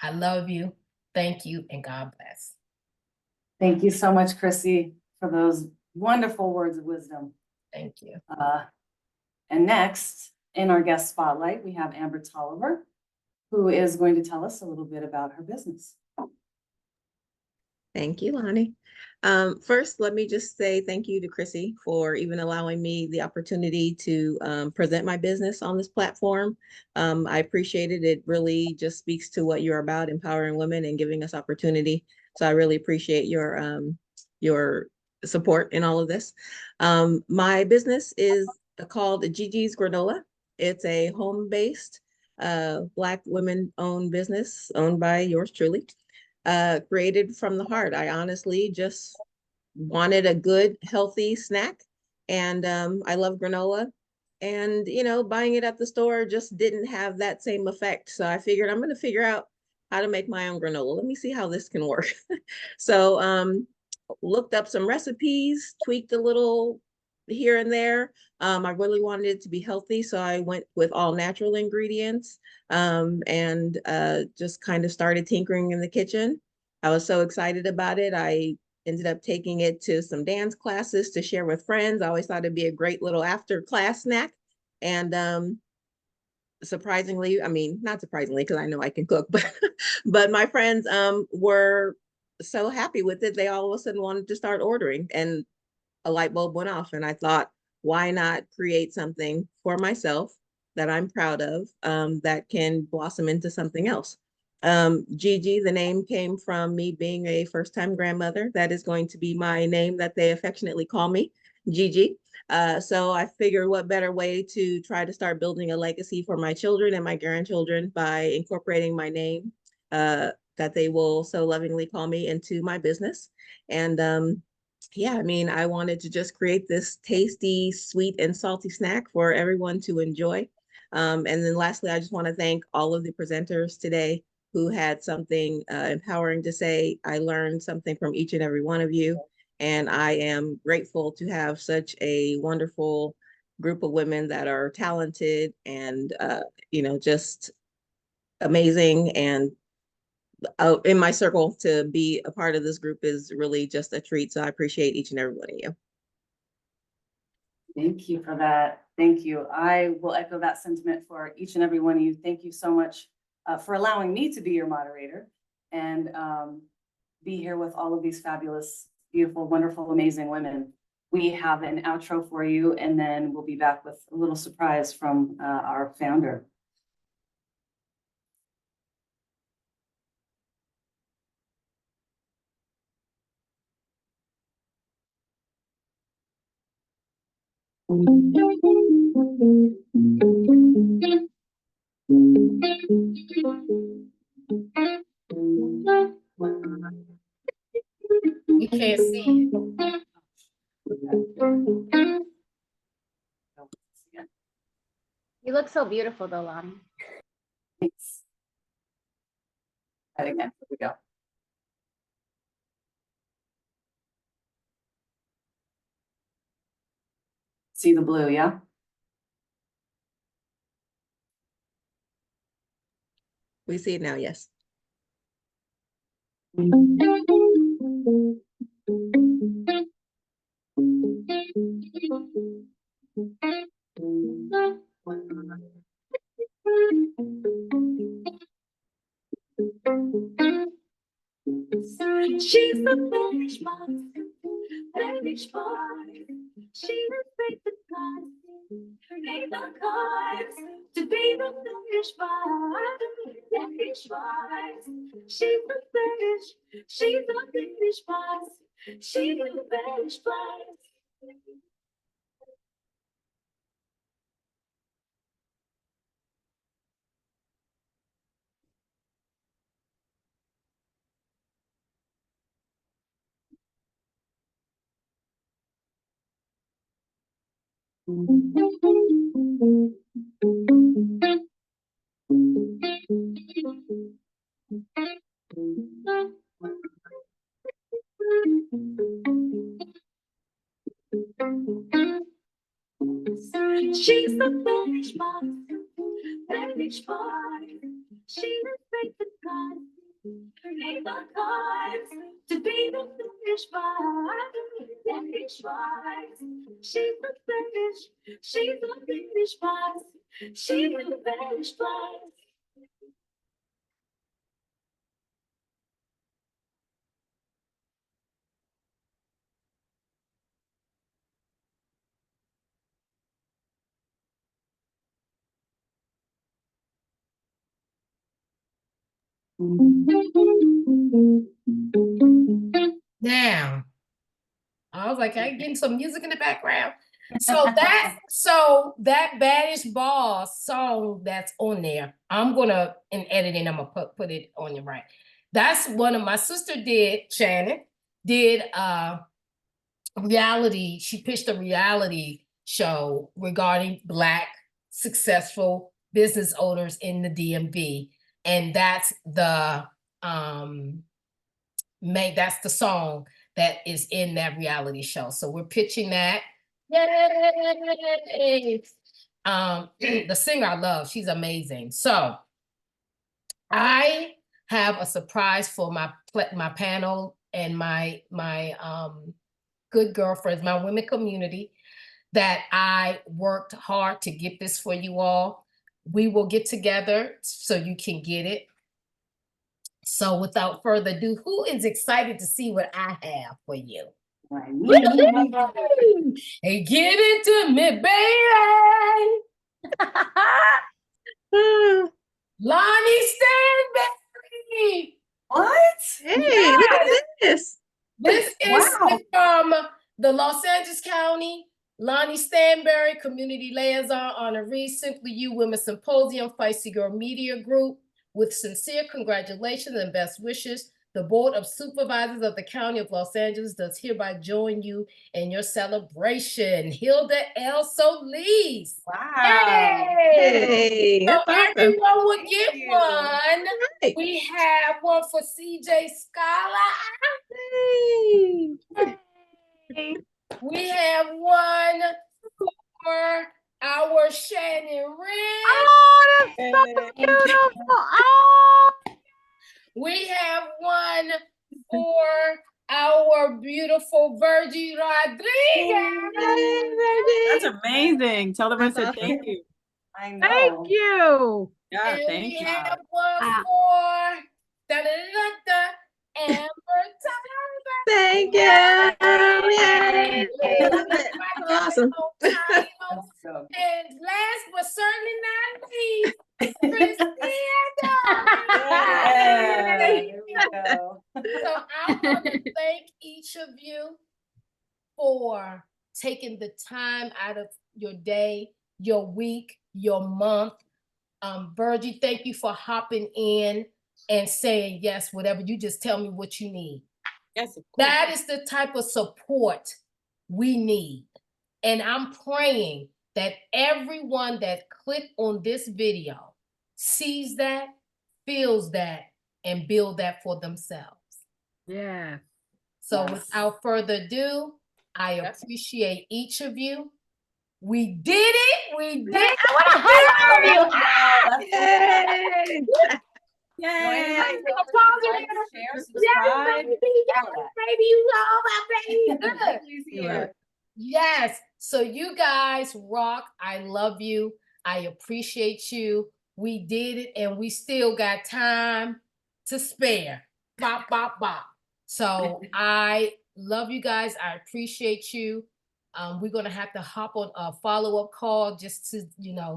I love you. Thank you, and God bless. Thank you so much, Chrissy, for those wonderful words of wisdom. Thank you. And next, in our guest spotlight, we have Amber Tolliver, who is going to tell us a little bit about her business. Thank you, Lonnie. First, let me just say thank you to Chrissy for even allowing me the opportunity to present my business on this platform. I appreciate it. It really just speaks to what you're about, empowering women and giving us opportunity. So I really appreciate your support in all of this. My business is called Gigi's Granola. It's a home-based Black women-owned business owned by yours truly. Created from the heart. I honestly just wanted a good, healthy snack. And I love granola. And, you know, buying it at the store just didn't have that same effect. So I figured I'm going to figure out how to make my own granola. Let me see how this can work. So looked up some recipes, tweaked a little here and there. I really wanted it to be healthy, so I went with all natural ingredients and just kind of started tinkering in the kitchen. I was so excited about it. I ended up taking it to some dance classes to share with friends. I always thought it'd be a great little after class snack. And surprisingly, I mean, not surprisingly, because I know I can cook, but my friends were so happy with it. They all of a sudden wanted to start ordering, and a light bulb went off. And I thought, why not create something for myself that I'm proud of that can blossom into something else? Gigi, the name came from me being a first-time grandmother. That is going to be my name that they affectionately call me, Gigi. So I figured what better way to try to start building a legacy for my children and my grandchildren by incorporating my name that they will so lovingly call me into my business. And yeah, I mean, I wanted to just create this tasty, sweet, and salty snack for everyone to enjoy. And then lastly, I just want to thank all of the presenters today who had something empowering to say. I learned something from each and every one of you. And I am grateful to have such a wonderful group of women that are talented and, you know, just amazing. And in my circle, to be a part of this group is really just a treat. So I appreciate each and every one of you. Thank you for that. Thank you. I will echo that sentiment for each and every one of you. Thank you so much for allowing me to be your moderator and be here with all of these fabulous, beautiful, wonderful, amazing women. We have an outro for you, and then we'll be back with a little surprise from our founder. We can't see it. You look so beautiful though, Lonnie. Thanks. And again, here we go. See the blue, yeah? We see it now, yes. She's the finish line, finish line. She will break the cards, make the cards to be the finish line, finish line. She's the finish, she's the finish line. She's the finish line. She's the finished boss, finished boss. She the faith that God gave the cards to be the finished boss, finished boss. She's the finished boss. She's the finished boss. Now, I was like, I'm getting some music in the background. So that Baddest Boss song that's on there, I'm gonna in editing, I'm gonna put it on your right. That's one of my sister did, Shannon, did reality, she pitched a reality show regarding Black successful business owners in the DMV. And that's the that's the song that is in that reality show. So we're pitching that. Yay! The singer I love, she's amazing. So I have a surprise for my panel and my good girlfriends, my women community, that I worked hard to get this for you all. We will get together so you can get it. So without further ado, who is excited to see what I have for you? Hey, give it to me, baby. Lonnie Stanberry. What? Hey, look at this. This is Wow. from the Los Angeles County Lonnie Stanberry Community Liaison Honoree Simply You Women Symposium Feisty Girl Media Group. With sincere congratulations and best wishes, the Board of Supervisors of the County of Los Angeles does hereby join you in your celebration. Hilda L. Solis. Wow. Yay! Hey, So that's awesome. everyone would get Thank you. one. Right. We have one for CJ Scala. Hey. We have one for our Shannon Red. Oh, that's so beautiful. Oh, We have one for our beautiful Virgie Rodriguez. That's amazing. Tell them I That's said awesome. thank you. I know. thank you. Yeah, And thank we you. have one Wow. for Amber Tyler. Thank you. Yay. Love it. Awesome. Let's go. And last but certainly not least, Christina. Yeah, there we go. So I want to thank each of you for taking the time out of your day, your week, your month. Virgie, thank you for hopping in and saying yes, whatever. You just tell me what you need. Yes, of course. That is the type of support we need. And I'm praying that everyone that clicked on this video sees that, feels that, and build that for themselves. Yes. So Yes. without further ado, I Yes. appreciate each of you. We did it. We did it. I want a hug from you. Yay. Yay. Like, share, subscribe. Yes, baby. Yes, all that. baby. You know my baby. Good. Please You love hear. it. Yes. So you guys rock. I love you. I appreciate you. We did it and we still got time to spare. Bop, bop, bop. So I love you guys. I appreciate you. We're going to have to hop on a follow-up call just to,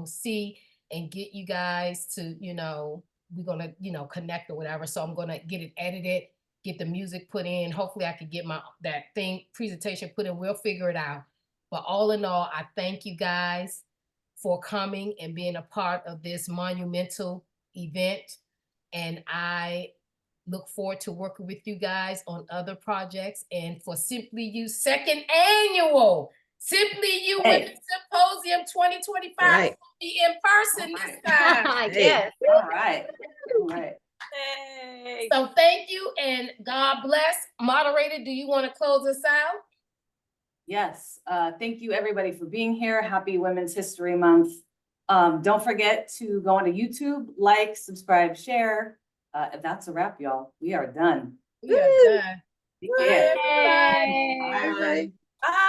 see and get you guys to, we're going to, connect or whatever. So I'm going to get it edited, get the music put in. Hopefully I can get that presentation put in. We'll figure it out. But all in all, I thank you guys for coming and being a part of this monumental event. And I look forward to working with you guys on other projects and for Simply You second annual Simply You Hey. Women Symposium 2025 Right. will be in person this time. Yes. All right. All right. So thank you and God bless. Moderator, do you want to close us out? Yes, thank you everybody for being here. Happy Women's History Month. Don't forget to go onto YouTube, like, subscribe, share. That's a wrap, y'all. We are done. We are done. Yeah. Bye, everybody. Bye. Bye.